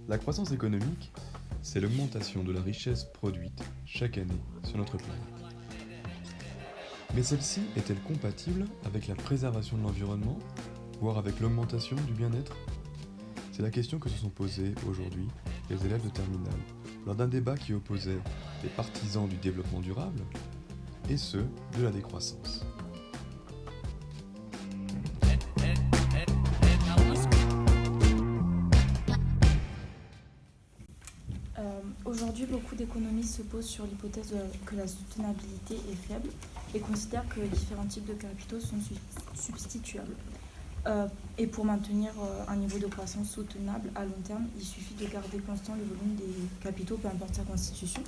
La croissance économique, c'est l'augmentation de la richesse produite chaque année sur notre planète. Mais celle-ci est-elle compatible avec la préservation de l'environnement, voire avec l'augmentation du bien-être? C'est la question que se sont posées aujourd'hui les élèves de terminale lors d'un débat qui opposait les partisans du développement durable et ceux de la décroissance. Aujourd'hui, beaucoup d'économistes se posent sur l'hypothèse que la soutenabilité est faible et considèrent que différents types de capitaux sont substituables. Et pour maintenir un niveau de croissance soutenable à long terme, il suffit de garder constant le volume des capitaux, peu importe sa constitution.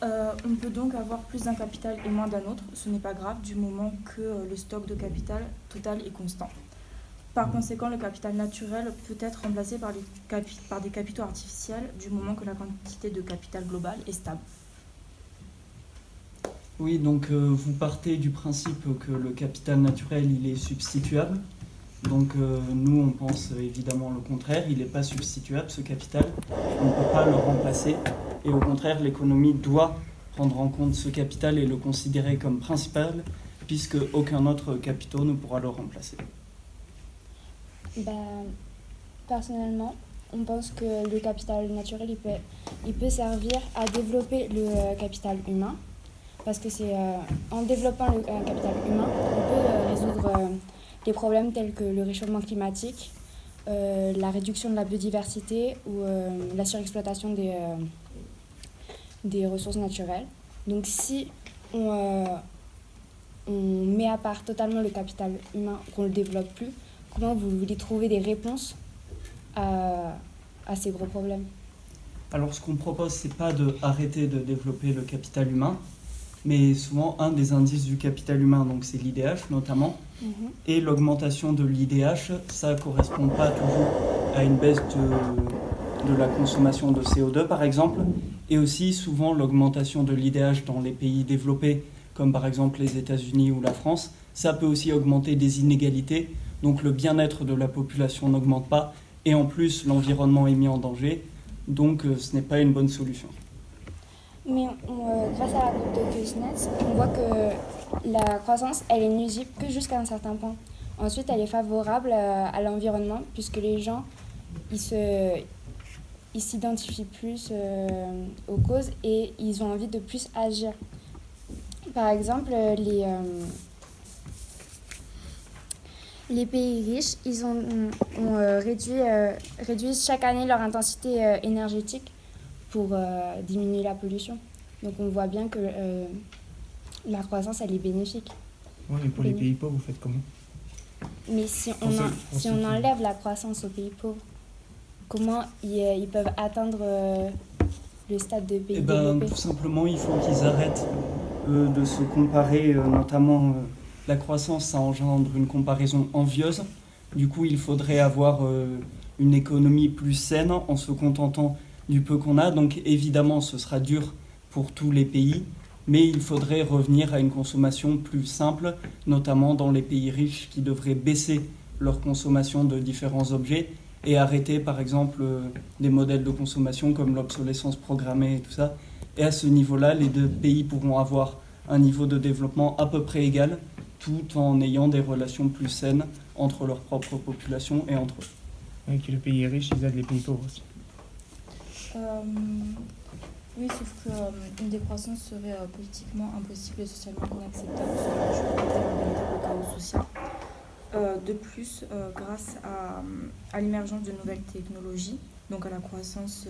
On peut donc avoir plus d'un capital et moins d'un autre, ce n'est pas grave du moment que le stock de capital total est constant. Par conséquent, le capital naturel peut être remplacé par des capitaux artificiels du moment que la quantité de capital global est stable. Oui, donc vous partez du principe que le capital naturel, il est substituable. Donc nous, on pense évidemment le contraire, il n'est pas substituable ce capital, on ne peut pas le remplacer. Et au contraire, l'économie doit prendre en compte ce capital et le considérer comme principal, puisque aucun autre capital ne pourra le remplacer. Personnellement, on pense que le capital naturel il peut servir à développer le capital humain, parce que c'est en développant le capital humain, on peut résoudre des problèmes tels que le réchauffement climatique, la réduction de la biodiversité ou la surexploitation des ressources naturelles. Donc si on met à part totalement le capital humain, qu'on ne le développe plus, comment vous voulez trouver des réponses à ces gros problèmes? Alors ce qu'on propose, c'est pas d'arrêter de développer le capital humain, mais souvent un des indices du capital humain, donc c'est l'IDH notamment, et l'augmentation de l'IDH, ça ne correspond pas toujours à une baisse de la consommation de CO2 par exemple, et aussi souvent l'augmentation de l'IDH dans les pays développés, comme par exemple les États-Unis ou la France, ça peut aussi augmenter des inégalités, donc le bien-être de la population n'augmente pas, et en plus l'environnement est mis en danger, donc ce n'est pas une bonne solution. Mais grâce à la coupe de Kuznets, on voit que la croissance, elle est nuisible que jusqu'à un certain point. Ensuite, elle est favorable à l'environnement, puisque les gens, ils s'identifient plus aux causes et ils ont envie de plus agir. Par exemple, les pays riches, ils ont réduit chaque année leur intensité énergétique pour diminuer la pollution. Donc on voit bien que la croissance, elle est bénéfique. Oui, mais pour les pays pauvres, vous faites comment? Mais si on enlève la croissance aux pays pauvres, comment ils peuvent atteindre le stade de pays développés? Tout simplement, il faut qu'ils arrêtent de se comparer, notamment la croissance, ça engendre une comparaison envieuse. Du coup, il faudrait avoir une économie plus saine en se contentant du peu qu'on a. Donc évidemment, ce sera dur pour tous les pays, mais il faudrait revenir à une consommation plus simple, notamment dans les pays riches qui devraient baisser leur consommation de différents objets et arrêter par exemple des modèles de consommation comme l'obsolescence programmée et tout ça. Et à ce niveau-là, les deux pays pourront avoir un niveau de développement à peu près égal, tout en ayant des relations plus saines entre leur propre population et entre eux. Oui, que le pays riche, ils aident les pays pauvres aussi. Oui, sauf qu'une décroissance serait politiquement impossible et socialement inacceptable, cela ajouterait un véritable chaos social. De plus, grâce à l'émergence de nouvelles technologies, donc à la croissance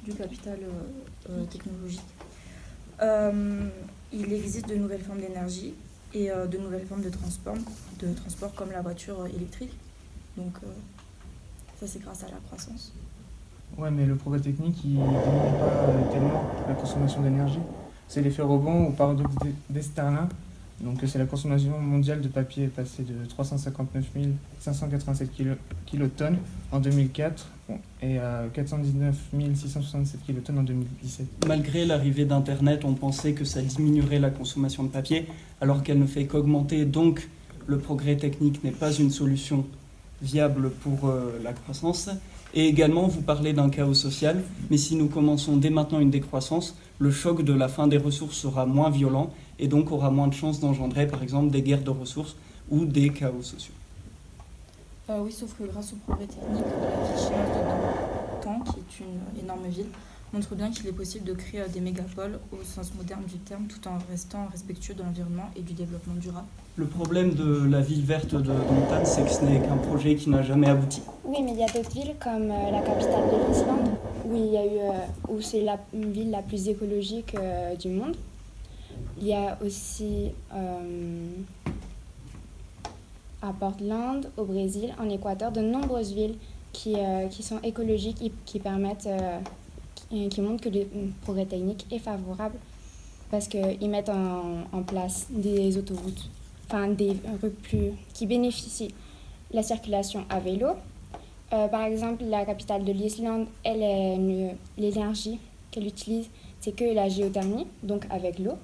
du capital technologique, il existe de nouvelles formes d'énergie et de nouvelles formes de transport comme la voiture électrique. Donc ça, c'est grâce à la croissance. Ouais, mais le progrès technique, il ne diminue pas tellement la consommation d'énergie. C'est l'effet rebond ou paradoxe d'Esterlin. Donc c'est la consommation mondiale de papier est passée de 359 587 kilotonnes en 2004 et à 419 667 kilotonnes en 2017. Malgré l'arrivée d'Internet, on pensait que ça diminuerait la consommation de papier, alors qu'elle ne fait qu'augmenter. Donc le progrès technique n'est pas une solution viable pour la croissance. Et également, vous parlez d'un chaos social, mais si nous commençons dès maintenant une décroissance, le choc de la fin des ressources sera moins violent et donc aura moins de chances d'engendrer, par exemple, des guerres de ressources ou des chaos sociaux. Oui, sauf que grâce au progrès technique, la ville chinoise de Nantan, qui est une énorme ville, montre bien qu'il est possible de créer des mégapoles au sens moderne du terme, tout en restant respectueux de l'environnement et du développement durable. Le problème de la ville verte de Nantan, c'est que ce n'est qu'un projet qui n'a jamais abouti. Oui, mais il y a d'autres villes comme la capitale de l'Islande, où il y a eu, où c'est la ville la plus écologique du monde. Il y a aussi à Portland, au Brésil, en Équateur, de nombreuses villes qui sont écologiques et qui permettent, qui montrent que le progrès technique est favorable parce qu'ils mettent en place des autoroutes, enfin des rues qui bénéficient de la circulation à vélo. Par exemple, la capitale de l'Islande, l'énergie qu'elle utilise, c'est que la géothermie, donc avec l'eau,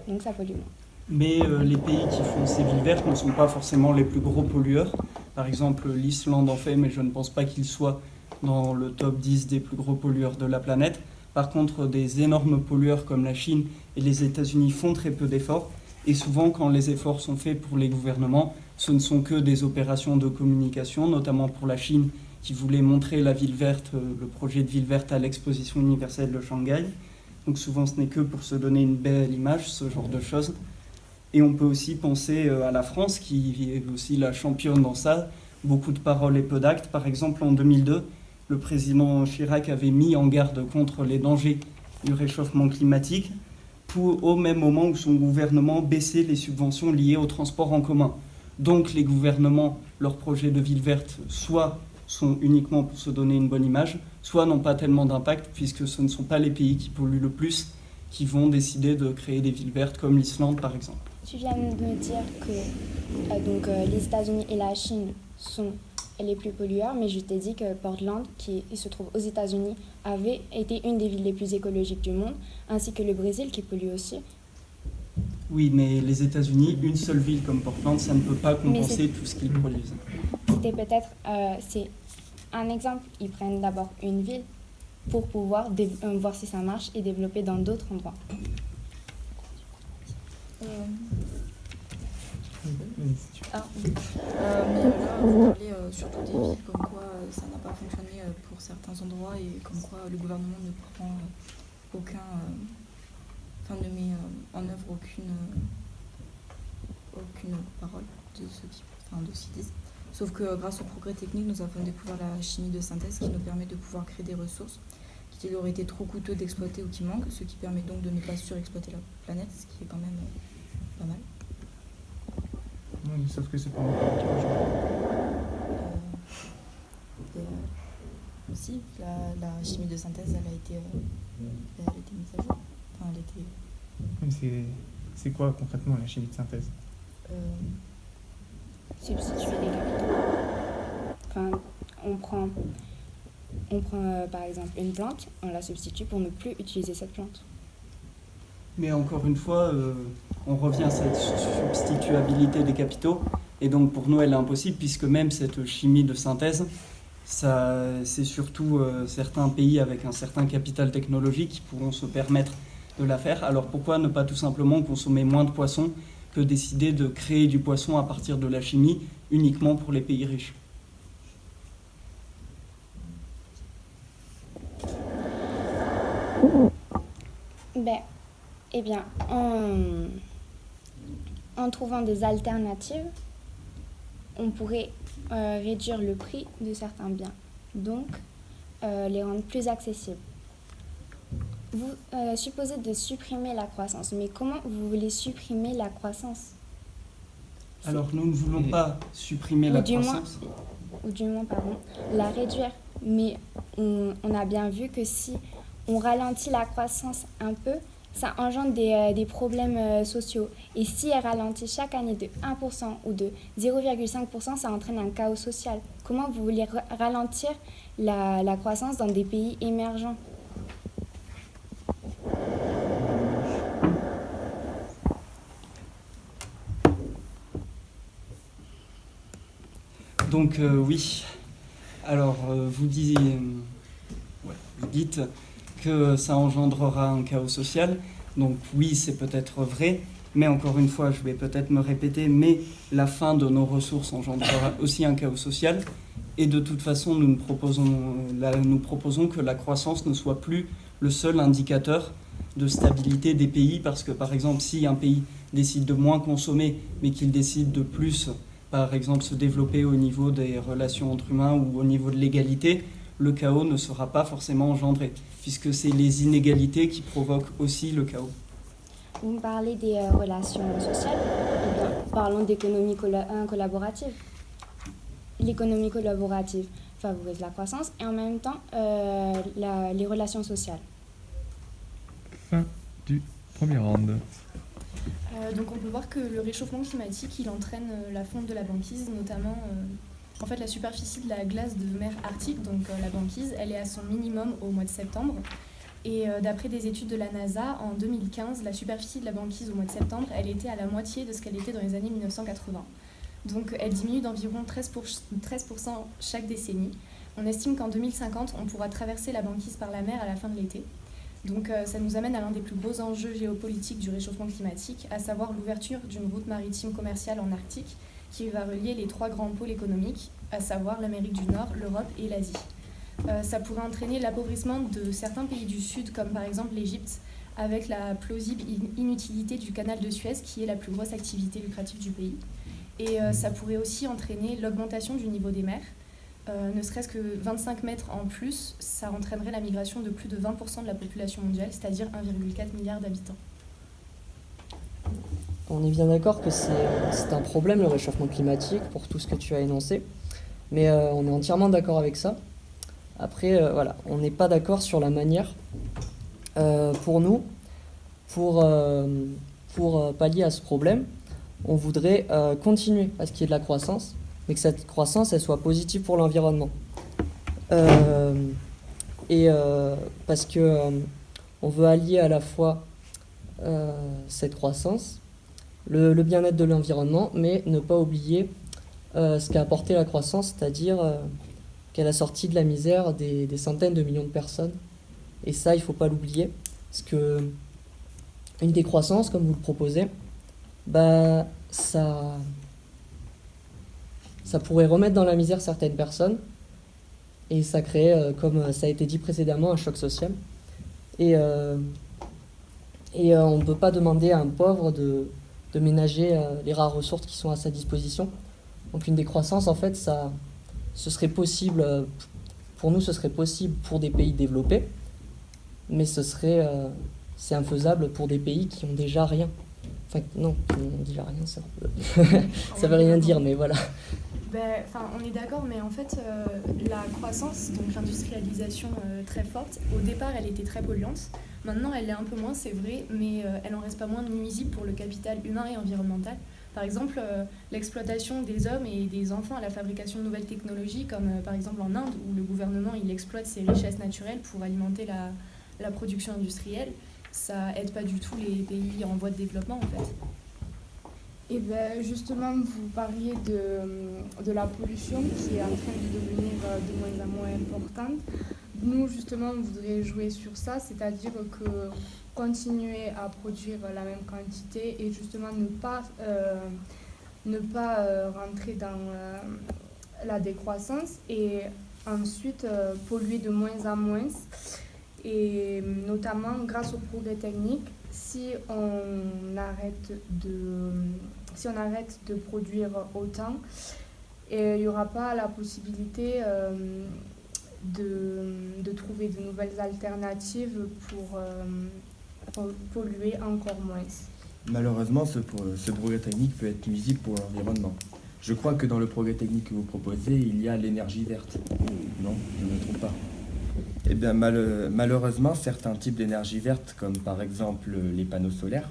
donc ça pollue moins. Mais les pays qui font ces villes vertes ne sont pas forcément les plus gros pollueurs. Par exemple, l'Islande en fait, mais je ne pense pas qu'il soit dans le top 10 des plus gros pollueurs de la planète. Par contre, des énormes pollueurs comme la Chine et les États-Unis font très peu d'efforts. Et souvent, quand les efforts sont faits pour les gouvernements, ce ne sont que des opérations de communication, notamment pour la Chine qui voulait montrer la ville verte, le projet de ville verte à l'exposition universelle de Shanghai. Donc souvent, ce n'est que pour se donner une belle image, ce genre de choses. Et on peut aussi penser à la France, qui est aussi la championne dans ça. Beaucoup de paroles et peu d'actes. Par exemple, en 2002, le président Chirac avait mis en garde contre les dangers du réchauffement climatique, au même moment où son gouvernement baissait les subventions liées au transport en commun. Donc les gouvernements, leurs projets de ville verte, soit sont uniquement pour se donner une bonne image, soit n'ont pas tellement d'impact, puisque ce ne sont pas les pays qui polluent le plus qui vont décider de créer des villes vertes, comme l'Islande par exemple. Tu viens de me dire que les États-Unis et la Chine sont les plus pollueurs, mais je t'ai dit que Portland, qui se trouve aux États-Unis, avait été une des villes les plus écologiques du monde, ainsi que le Brésil qui pollue aussi. Oui, mais les États-Unis, une seule ville comme Portland, ça ne peut pas compenser tout ce qu'ils produisent. C'était peut-être, c'est un exemple, ils prennent d'abord une ville pour pouvoir voir si ça marche et développer dans d'autres endroits. Mais là, vous parlez surtout des villes comme quoi ça n'a pas fonctionné pour certains endroits et comme quoi le gouvernement ne prend ne met en œuvre aucune parole de ce qu'ils disent. Sauf que grâce au progrès technique, nous avons découvert la chimie de synthèse qui nous permet de pouvoir créer des ressources qu'il aurait été trop coûteux d'exploiter ou qui manquent, ce qui permet donc de ne pas surexploiter la planète, ce qui est quand même pas mal. Oui, sauf que c'est pas encore 3 jours. Aussi, la chimie de synthèse, elle a été mise à jour. Enfin, elle était... Mais c'est quoi concrètement la chimie de synthèse? Substituer les capitaux. Enfin, on prend par exemple une plante, on la substitue pour ne plus utiliser cette plante. Mais encore une fois, on revient à cette substituabilité des capitaux. Et donc pour nous, elle est impossible, puisque même cette chimie de synthèse, c'est surtout certains pays avec un certain capital technologique qui pourront se permettre de la faire. Alors pourquoi ne pas tout simplement consommer moins de poissons que décider de créer du poisson à partir de la chimie uniquement pour les pays riches? Eh bien, en trouvant des alternatives, on pourrait réduire le prix de certains biens, donc les rendre plus accessibles. Vous supposez de supprimer la croissance, mais comment vous voulez supprimer la croissance? Alors nous ne voulons pas supprimer la croissance. Ou du moins, la réduire. Mais on a bien vu que si on ralentit la croissance un peu, ça engendre des problèmes sociaux. Et si elle ralentit chaque année de 1% ou de 0,5%, ça entraîne un chaos social. Comment vous voulez ralentir la croissance dans des pays émergents? Donc oui, alors vous dites que ça engendrera un chaos social. Donc oui, c'est peut-être vrai, mais encore une fois, je vais peut-être me répéter, mais la fin de nos ressources engendrera aussi un chaos social. Et de toute façon, nous proposons que la croissance ne soit plus le seul indicateur de stabilité des pays, parce que par exemple, si un pays décide de moins consommer, mais qu'il décide de plus, par exemple, se développer au niveau des relations entre humains ou au niveau de l'égalité, le chaos ne sera pas forcément engendré, puisque c'est les inégalités qui provoquent aussi le chaos. Vous me parlez des relations sociales. Eh bien, parlons d'économie collaborative. L'économie collaborative favorise la croissance et en même temps les relations sociales. Fin du premier round. Donc on peut voir que le réchauffement climatique, il entraîne la fonte de la banquise, notamment en fait la superficie de la glace de mer Arctique, donc la banquise, elle est à son minimum au mois de septembre. Et d'après des études de la NASA, en 2015, la superficie de la banquise au mois de septembre, elle était à la moitié de ce qu'elle était dans les années 1980. Donc elle diminue d'environ 13% chaque décennie. On estime qu'en 2050, on pourra traverser la banquise par la mer à la fin de l'été. Donc ça nous amène à l'un des plus gros enjeux géopolitiques du réchauffement climatique, à savoir l'ouverture d'une route maritime commerciale en Arctique qui va relier les 3 grands pôles économiques, à savoir l'Amérique du Nord, l'Europe et l'Asie. Ça pourrait entraîner l'appauvrissement de certains pays du Sud, comme par exemple l'Égypte, avec la plausible inutilité du canal de Suez, qui est la plus grosse activité lucrative du pays. Et ça pourrait aussi entraîner l'augmentation du niveau des mers. Ne serait-ce que 25 mètres en plus, ça entraînerait la migration de plus de 20% de la population mondiale, c'est-à-dire 1,4 milliard d'habitants. On est bien d'accord que c'est un problème, le réchauffement climatique, pour tout ce que tu as énoncé, mais on est entièrement d'accord avec ça. Après, voilà, on n'est pas d'accord sur la manière. Pour nous, pour pallier à ce problème, on voudrait continuer à ce qu'il y ait de la croissance, mais que cette croissance, elle soit positive pour l'environnement. Parce que on veut allier à la fois cette croissance, le bien-être de l'environnement, mais ne pas oublier ce qu'a apporté la croissance, c'est-à-dire qu'elle a sorti de la misère des centaines de millions de personnes. Et ça, il ne faut pas l'oublier, parce que une décroissance, comme vous le proposez, bah, ça pourrait remettre dans la misère certaines personnes, et ça crée, comme ça a été dit précédemment, un choc social. Et on ne peut pas demander à un pauvre de ménager les rares ressources qui sont à sa disposition. Donc une décroissance, en fait, ce serait possible, pour nous, ce serait possible pour des pays développés, mais c'est infaisable pour des pays qui ont déjà rien. Enfin, non, qui n'ont déjà rien, ça veut rien dire, mais voilà. On est d'accord, mais en fait, la croissance, donc l'industrialisation très forte, au départ, elle était très polluante. Maintenant, elle l'est un peu moins, c'est vrai, mais elle n'en reste pas moins nuisible pour le capital humain et environnemental. Par exemple, l'exploitation des hommes et des enfants à la fabrication de nouvelles technologies, comme par exemple en Inde, où le gouvernement il exploite ses richesses naturelles pour alimenter la production industrielle, ça aide pas du tout les pays en voie de développement, en fait. Et bien justement, vous parliez de la pollution qui est en train de devenir de moins en moins importante. Nous, justement, on voudrait jouer sur ça, c'est-à-dire que continuer à produire la même quantité et justement ne pas rentrer dans la décroissance et ensuite polluer de moins en moins. Et notamment grâce au progrès technique, si on arrête de produire autant, il n'y aura pas la possibilité de trouver de nouvelles alternatives pour polluer encore moins. Malheureusement, ce progrès technique peut être nuisible pour l'environnement. Je crois que dans le progrès technique que vous proposez, il y a l'énergie verte. Non, je ne me trompe pas. Eh bien, malheureusement, certains types d'énergie verte, comme par exemple les panneaux solaires,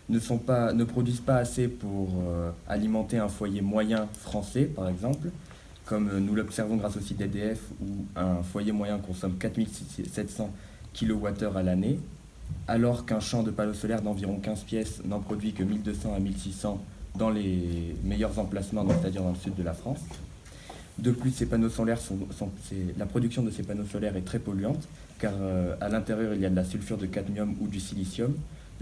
ne produisent pas assez pour alimenter un foyer moyen français, par exemple, comme nous l'observons grâce au site d'EDF, où un foyer moyen consomme 4700 kWh à l'année, alors qu'un champ de panneaux solaires d'environ 15 pièces n'en produit que 1200 à 1600 dans les meilleurs emplacements, c'est-à-dire dans le sud de la France. De plus, ces panneaux solaires la production de ces panneaux solaires est très polluante, car à l'intérieur, il y a de la sulfure de cadmium ou du silicium.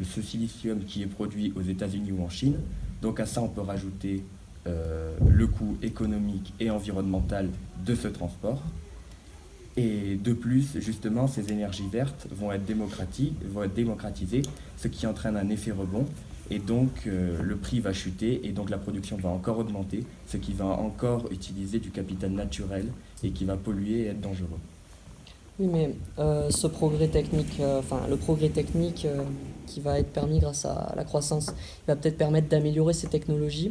Ce silicium qui est produit aux États-Unis ou en Chine. Donc à ça, on peut rajouter le coût économique et environnemental de ce transport. Et de plus, justement, ces énergies vertes vont être démocratisées, ce qui entraîne un effet rebond. Et donc, le prix va chuter et donc la production va encore augmenter, ce qui va encore utiliser du capital naturel et qui va polluer et être dangereux. Oui, mais ce progrès technique, le progrès technique qui va être permis grâce à la croissance, il va peut-être permettre d'améliorer ces technologies.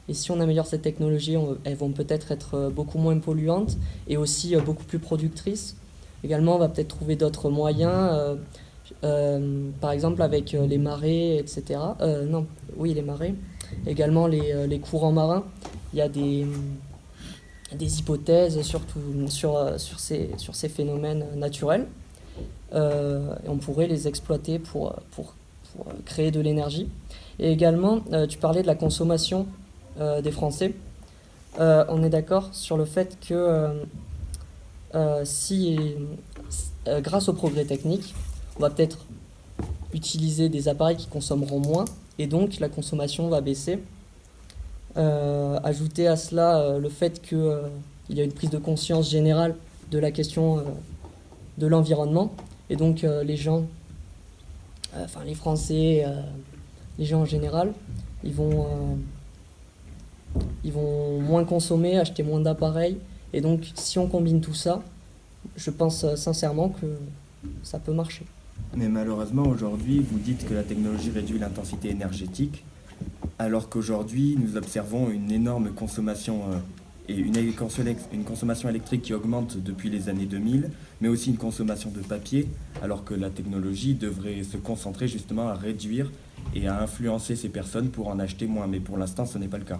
Et si on améliore ces technologies, elles vont peut-être être beaucoup moins polluantes et aussi beaucoup plus productrices. Également, on va peut-être trouver d'autres moyens, par exemple avec les marées, etc. Les marées. Également les courants marins. Il y a des hypothèses surtout sur ces phénomènes naturels. Et on pourrait les exploiter pour créer de l'énergie. Et également, tu parlais de la consommation des Français. On est d'accord sur le fait que grâce au progrès technique, on va peut-être utiliser des appareils qui consommeront moins et donc la consommation va baisser. Ajouter à cela le fait qu'il y a une prise de conscience générale de la question de l'environnement et donc les gens, les Français, les gens en général, ils vont moins consommer, acheter moins d'appareils. Et donc, si on combine tout ça, je pense sincèrement que ça peut marcher. Mais malheureusement, aujourd'hui, vous dites que la technologie réduit l'intensité énergétique, alors qu'aujourd'hui, nous observons une énorme consommation et une consommation électrique qui augmente depuis les années 2000, mais aussi une consommation de papier, alors que la technologie devrait se concentrer justement à réduire et à influencer ces personnes pour en acheter moins. Mais pour l'instant, ce n'est pas le cas.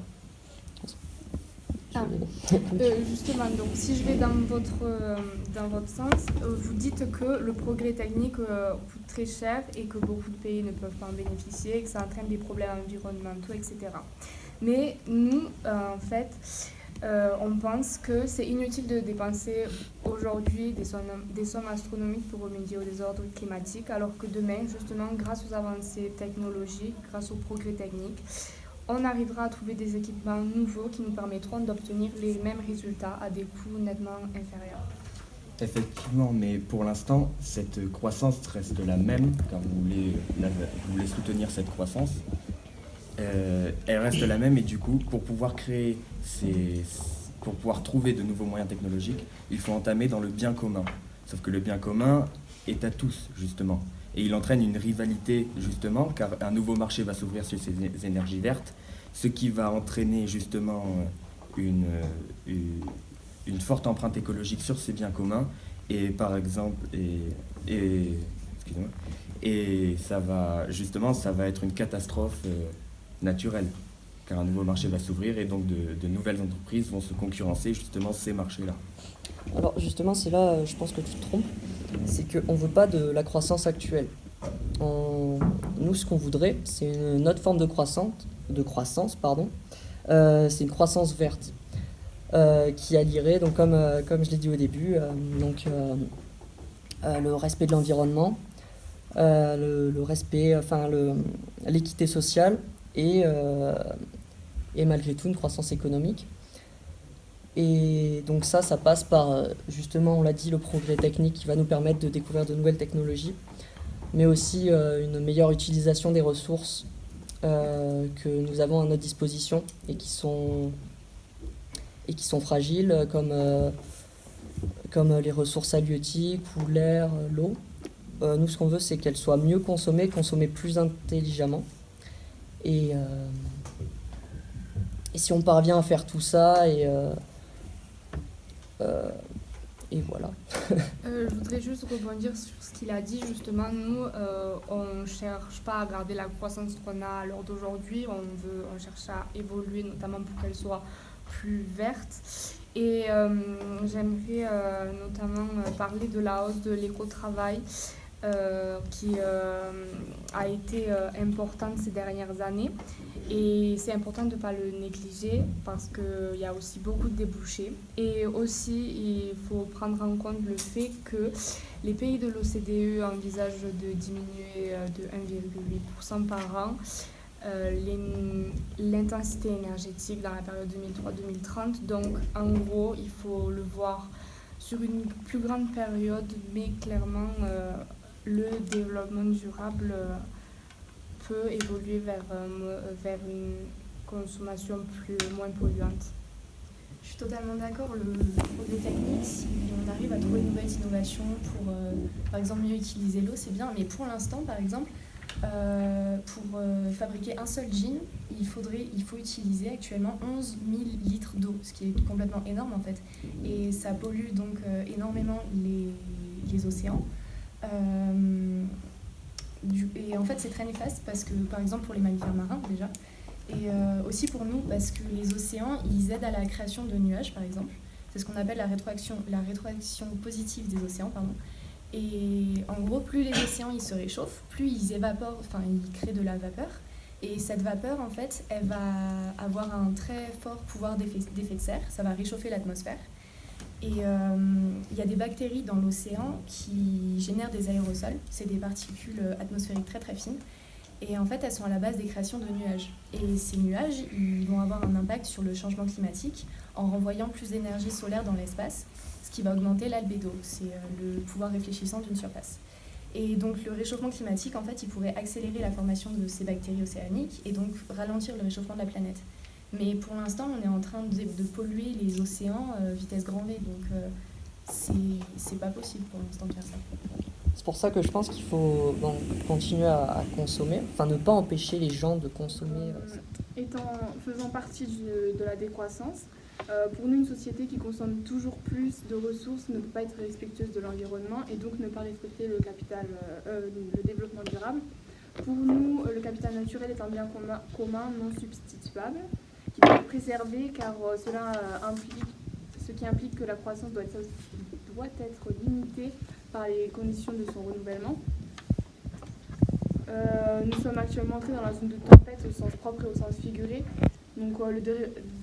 Justement, donc si je vais dans votre sens, vous dites que le progrès technique coûte très cher et que beaucoup de pays ne peuvent pas en bénéficier, que ça entraîne des problèmes environnementaux, etc. Mais nous, on pense que c'est inutile de dépenser aujourd'hui des sommes astronomiques pour remédier au désordre climatique, alors que demain, justement, grâce aux avancées technologiques, grâce au progrès technique, on arrivera à trouver des équipements nouveaux qui nous permettront d'obtenir les mêmes résultats à des coûts nettement inférieurs. Effectivement, mais pour l'instant, cette croissance reste la même, car vous voulez soutenir cette croissance. Elle reste la même et du coup, pour pouvoir trouver de nouveaux moyens technologiques, il faut entamer dans le bien commun. Sauf que le bien commun est à tous, justement. Et il entraîne une rivalité, justement, car un nouveau marché va s'ouvrir sur ces énergies vertes, ce qui va entraîner, justement, une forte empreinte écologique sur ces biens communs. Et par exemple, ça va être une catastrophe naturelle, car un nouveau marché va s'ouvrir et donc de nouvelles entreprises vont se concurrencer, justement, ces marchés-là. Alors justement, c'est là, je pense que tu te trompes, c'est qu'on ne veut pas de la croissance actuelle. Nous, ce qu'on voudrait, c'est une autre forme de croissance, c'est une croissance verte, qui allierait, donc comme je l'ai dit au début, le respect de l'environnement, le respect, l'équité sociale et malgré tout une croissance économique. Et donc ça passe par, justement, on l'a dit, le progrès technique qui va nous permettre de découvrir de nouvelles technologies, mais aussi une meilleure utilisation des ressources que nous avons à notre disposition et qui sont fragiles, comme les ressources halieutiques ou l'air, l'eau. Nous, ce qu'on veut, c'est qu'elles soient mieux consommées plus intelligemment. Et si on parvient à faire tout ça, et voilà. Je voudrais juste rebondir sur ce qu'il a dit. Justement, nous, on ne cherche pas à garder la croissance qu'on a à l'heure d'aujourd'hui. On cherche à évoluer, notamment pour qu'elle soit plus verte. Et j'aimerais notamment parler de la hausse de l'éco-travail. qui a été importante ces dernières années. Et c'est important de ne pas le négliger parce qu'il y a aussi beaucoup de débouchés. Et aussi, il faut prendre en compte le fait que les pays de l'OCDE envisagent de diminuer de 1,8% par an l'intensité énergétique dans la période 2003-2030. Donc, en gros, il faut le voir sur une plus grande période, mais clairement, le développement durable peut évoluer vers une consommation moins polluante. Je suis totalement d'accord. Le progrès technique, si on arrive à trouver de nouvelles innovations pour, par exemple, mieux utiliser l'eau, c'est bien. Mais pour l'instant, par exemple, pour fabriquer un seul jean, il faut utiliser actuellement 11 000 litres d'eau, ce qui est complètement énorme en fait. Et ça pollue donc énormément les océans. Et en fait, c'est très néfaste parce que, par exemple, pour les mammifères marins déjà, et aussi pour nous parce que les océans, ils aident à la création de nuages, par exemple. C'est ce qu'on appelle la rétroaction positive des océans, pardon. Et en gros, plus les océans ils se réchauffent, plus ils évaporent, enfin ils créent de la vapeur. Et cette vapeur, en fait, elle va avoir un très fort pouvoir d'effet de serre. Ça va réchauffer l'atmosphère. Et il y a des bactéries dans l'océan qui génèrent des aérosols. C'est des particules atmosphériques très très fines. Et en fait, elles sont à la base des créations de nuages. Et ces nuages, ils vont avoir un impact sur le changement climatique en renvoyant plus d'énergie solaire dans l'espace, ce qui va augmenter l'albédo, c'est le pouvoir réfléchissant d'une surface. Et donc le réchauffement climatique, en fait, il pourrait accélérer la formation de ces bactéries océaniques et donc ralentir le réchauffement de la planète. Mais pour l'instant, on est en train de polluer les océans vitesse grand V, donc c'est pas possible pour l'instant de faire ça. C'est pour ça que je pense qu'il faut continuer à consommer, enfin ne pas empêcher les gens de consommer. Faisant partie de la décroissance, pour nous, une société qui consomme toujours plus de ressources ne peut pas être respectueuse de l'environnement et donc ne pas respecter le développement durable. Pour nous, le capital naturel est un bien commun non substituable qui doit être préservé car ce qui implique que la croissance doit être limitée par les conditions de son renouvellement. Nous sommes actuellement entrés dans la zone de tempête au sens propre et au sens figuré. Donc le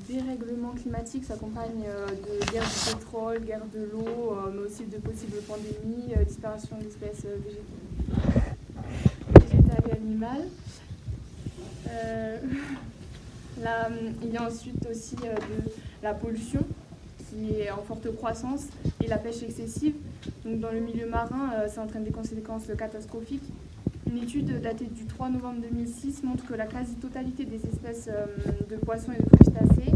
dérèglement climatique s'accompagne de guerre du pétrole, guerre de l'eau, mais aussi de possibles pandémies, disparition d'espèces végétales et animales. Il y a ensuite aussi de la pollution qui est en forte croissance et la pêche excessive. Donc dans le milieu marin, ça entraîne des conséquences catastrophiques. Une étude datée du 3 novembre 2006 montre que la quasi-totalité des espèces de poissons et de crustacés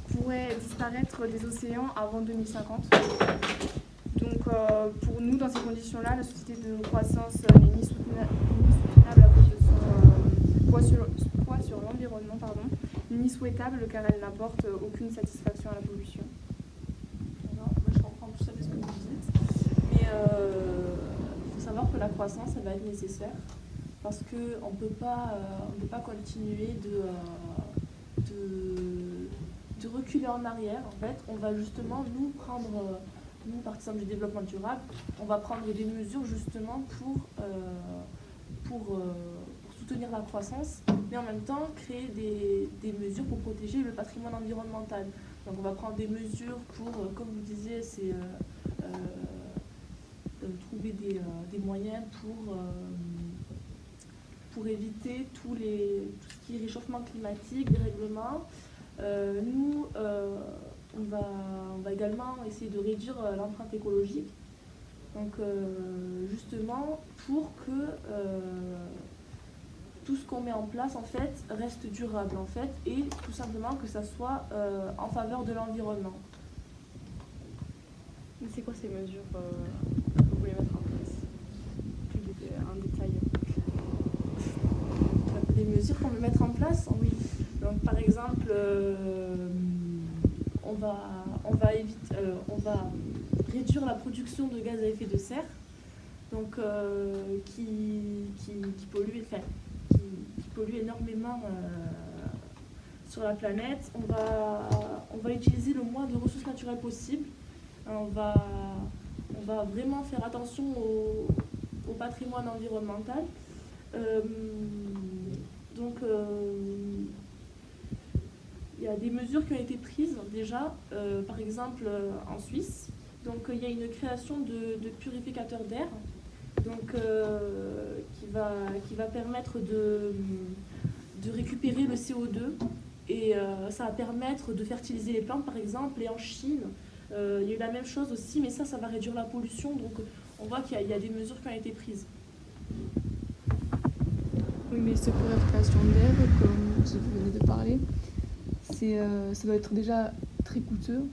pourraient disparaître des océans avant 2050. Donc pour nous, dans ces conditions-là, la société de croissance n'est ni soutenable à cause de son poids sur l'environnement, ni souhaitable car elle n'apporte aucune satisfaction à la pollution. Alors, moi, je comprends tout à fait ce que vous dites, mais savoir que la croissance elle va être nécessaire parce qu'on ne peut pas continuer de reculer en arrière. En fait, on va justement nous partisans du développement durable, on va prendre des mesures justement pour soutenir la croissance, mais en même temps créer des mesures pour protéger le patrimoine environnemental. Donc on va prendre des mesures pour, comme vous disiez, c'est trouver des moyens pour éviter tout ce qui est réchauffement climatique, dérèglement. Nous, on va également essayer de réduire l'empreinte écologique, donc justement pour que tout ce qu'on met en place en fait reste durable en fait et tout simplement que ça soit en faveur de l'environnement. Mais c'est quoi ces mesures que vous voulez mettre en place? En détail. Des mesures qu'on veut mettre en place, oui. Donc par exemple, on va réduire la production de gaz à effet de serre, donc qui pollue énormément sur la planète. On va utiliser le moins de ressources naturelles possible. On va on va vraiment faire attention au patrimoine environnemental. Donc, il y a des mesures qui ont été prises déjà, par exemple en Suisse. Donc, il y a une création de purificateurs d'air, donc qui va permettre de récupérer le CO2 et ça va permettre de fertiliser les plantes, par exemple. Et en Chine, il y a eu la même chose aussi, mais ça va réduire la pollution. Donc, on voit qu'il y a des mesures qui ont été prises. Oui, mais cette purification d'air, comme vous venez de parler, ça doit être déjà très coûteux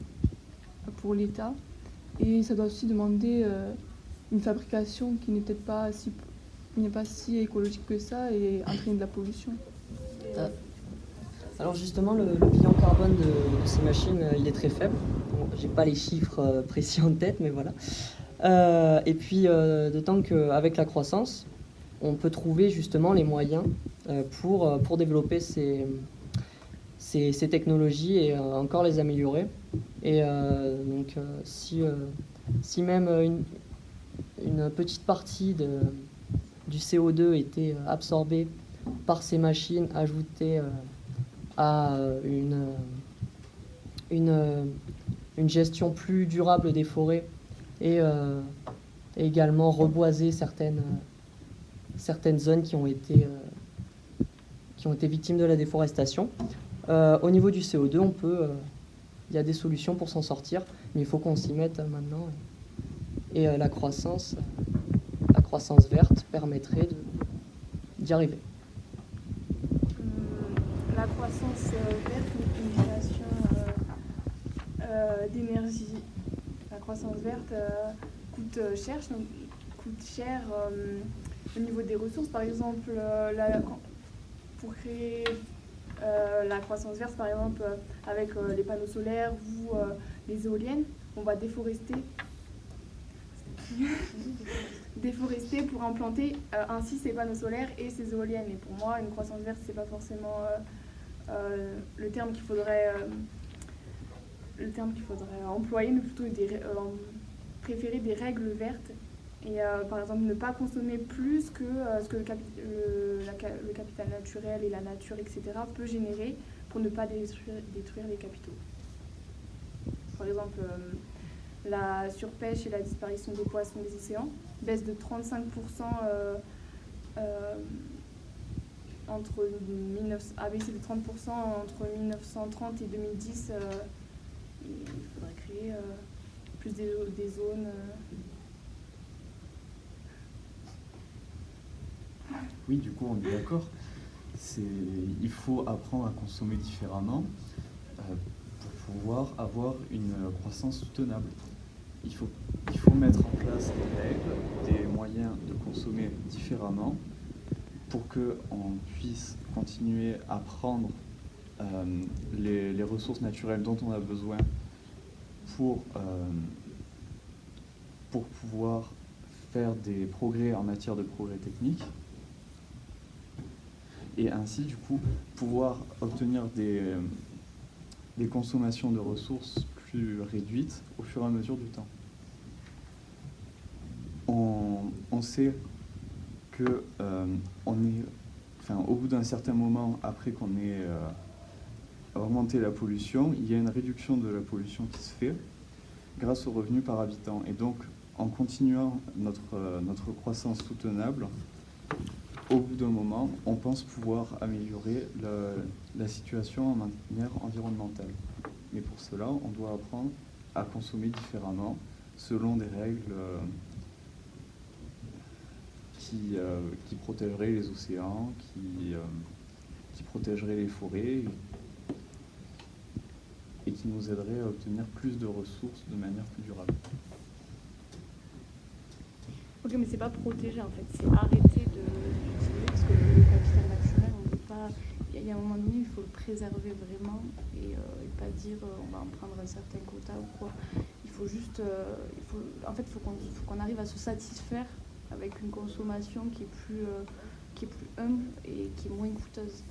pour l'État et ça doit aussi demander une fabrication qui n'est peut-être pas si écologique que ça et entraîner de la pollution. Alors justement, le bilan carbone de ces machines, il est très faible. Bon, j'ai pas les chiffres précis en tête, mais voilà. Et puis, d'autant qu'avec la croissance, on peut trouver justement les moyens pour développer ces technologies et encore les améliorer. Et donc, si même une petite partie du CO2 était absorbée par ces machines ajoutées à une gestion plus durable des forêts et également reboiser certaines zones qui ont été victimes de la déforestation. Au niveau du CO2, il y a des solutions pour s'en sortir, mais il faut qu'on s'y mette maintenant. Et la croissance verte permettrait d'y arriver. La croissance verte est une création d'énergie. La croissance verte coûte cher au niveau des ressources. Par exemple, pour créer la croissance verte, par exemple, avec les panneaux solaires ou les éoliennes, on va déforester pour implanter ainsi ces panneaux solaires et ces éoliennes. Et pour moi, une croissance verte, c'est pas forcément le terme qu'il faudrait employer, mais plutôt préférer des règles vertes. Et par exemple, ne pas consommer plus que ce que le capital naturel et la nature, etc., peut générer pour ne pas détruire les capitaux. Par exemple, la surpêche et la disparition des poissons des océans baisse de 35% a baissé de 30% entre 1930 et 2010. Il faudrait créer plus des zones. Oui, du coup, on est d'accord. Il faut apprendre à consommer différemment pour pouvoir avoir une croissance soutenable. Il faut mettre en place des règles, des moyens de consommer différemment pour qu'on puisse continuer à prendre les ressources naturelles dont on a besoin pour pouvoir faire des progrès en matière de progrès technique et ainsi du coup pouvoir obtenir des consommations de ressources plus réduites au fur et à mesure du temps. On sait que au bout d'un certain moment, après qu'on ait augmenté la pollution, il y a une réduction de la pollution qui se fait grâce au revenu par habitant. Et donc, en continuant notre croissance soutenable, au bout d'un moment, on pense pouvoir améliorer la situation en manière environnementale. Mais pour cela, on doit apprendre à consommer différemment, selon des règles qui protégeraient les océans, qui protégeraient les forêts et qui nous aideraient à obtenir plus de ressources de manière plus durable. Ok, mais c'est pas protéger en fait, c'est arrêter d'utiliser parce que le capital naturel, on ne peut pas. Il y a un moment donné, il faut le préserver vraiment et pas dire on va en prendre un certain quota ou quoi. Il faut juste, il faut qu'on arrive à se satisfaire avec une consommation qui est plus humble et qui est moins coûteuse.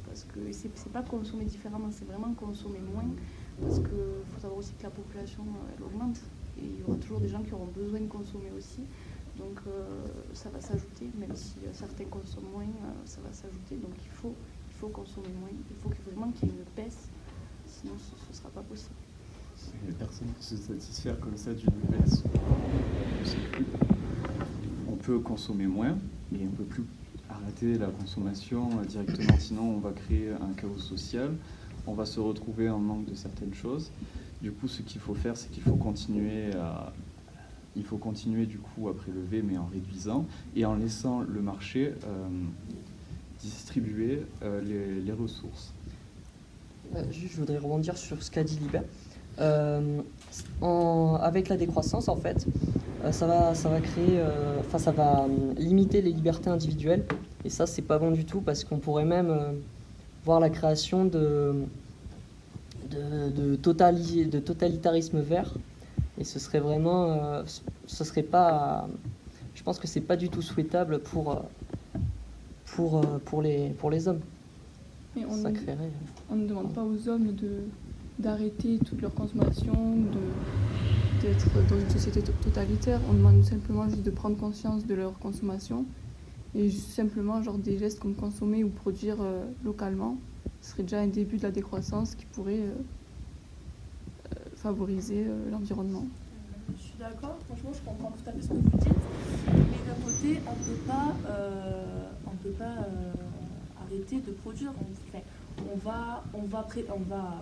Parce que c'est pas consommer différemment, c'est vraiment consommer moins. Parce qu'il faut savoir aussi que la population elle augmente. et il y aura toujours des gens qui auront besoin de consommer aussi. Donc ça va s'ajouter, même si certains consomment moins, ça va s'ajouter. Donc il faut consommer moins, il faut vraiment qu'il y ait une baisse, sinon ce ne sera pas possible. Il n'y a personne qui se satisfaire comme ça d'une baisse. On peut consommer moins, mais on ne peut plus arrêter la consommation directement, sinon on va créer un chaos social, on va se retrouver en manque de certaines choses. Du coup, ce qu'il faut faire, c'est qu'il faut continuer du coup à prélever, mais en réduisant et en laissant le marché distribuer les ressources. Juste, je voudrais rebondir sur ce qu'a dit Libert. Avec la décroissance, en fait, ça va créer, ça va limiter les libertés individuelles, et ça, c'est pas bon du tout, parce qu'on pourrait même voir la création de totalitarisme vert, et ce serait vraiment, je pense que c'est pas du tout souhaitable pour les hommes. Mais Ça créerait... on ne demande pas aux hommes d'arrêter toute leur consommation, d'être dans une société totalitaire. On demande simplement juste de prendre conscience de leur consommation et juste simplement genre des gestes comme consommer ou produire localement. Ce serait déjà un début de la décroissance qui pourrait favoriser l'environnement. Je suis d'accord, franchement je comprends tout à fait ce que vous dites, mais d'un côté on peut pas arrêter de produire. Enfin, on va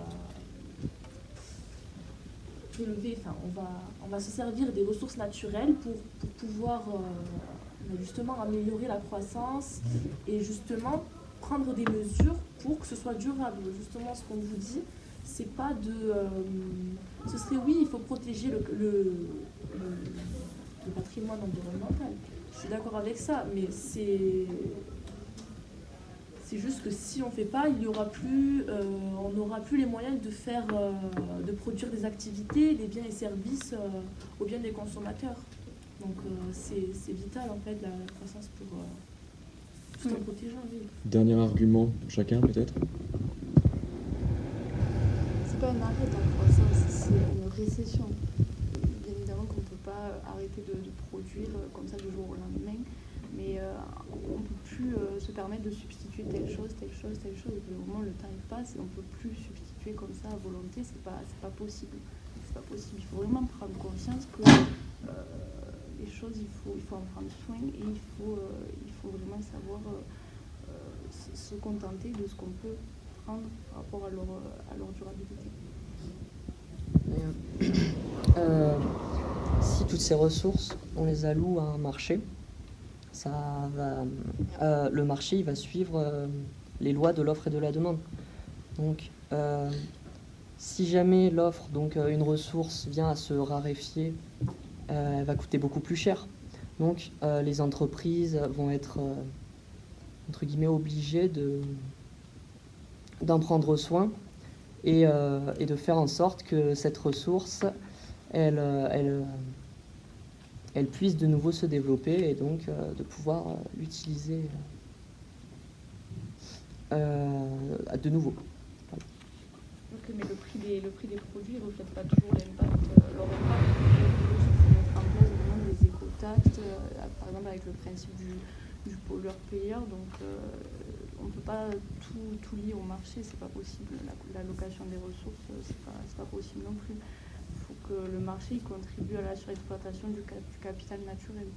prélever, enfin on va se servir des ressources naturelles pour pouvoir justement améliorer la croissance et justement prendre des mesures pour que ce soit durable. Justement ce qu'on vous dit, c'est pas ce serait oui, il faut protéger le patrimoine environnemental. Je suis d'accord avec ça, mais c'est juste que si on ne fait pas, on n'aura plus les moyens de produire des activités, des biens et services au bien des consommateurs. Donc c'est vital en fait la croissance pour tout en protégeant. Oui. Dernier argument pour chacun peut-être. C'est pas un arrêt de la croissance, c'est une récession. Bien évidemment qu'on ne peut pas arrêter de produire comme ça du jour au lendemain, mais on ne peut plus se permettre de substituer telle chose. Et puis au moment où le temps passe, on ne peut plus substituer comme ça à volonté, c'est pas possible. C'est pas possible. Il faut vraiment prendre conscience que les choses, il faut en prendre soin et il faut vraiment savoir se contenter de ce qu'on peut prendre par rapport à leur durabilité. Si toutes ces ressources, on les alloue à un marché, le marché il va suivre les lois de l'offre et de la demande. Donc, si jamais l'offre, donc une ressource, vient à se raréfier, elle va coûter beaucoup plus cher. Donc, les entreprises vont être entre guillemets obligées d'en prendre soin et de faire en sorte que cette ressource, elle puisse de nouveau se développer et donc de pouvoir l'utiliser de nouveau. Voilà. Ok, mais le prix des produits ne reflète pas toujours leur impact. Il faut mettre en place vraiment des éco-taxes, par exemple avec le principe du pollueur-payeur. Donc on ne peut pas tout lier au marché, c'est pas possible. L'allocation des ressources, c'est pas possible non plus. Il faut que le marché contribue à la surexploitation du capital naturel.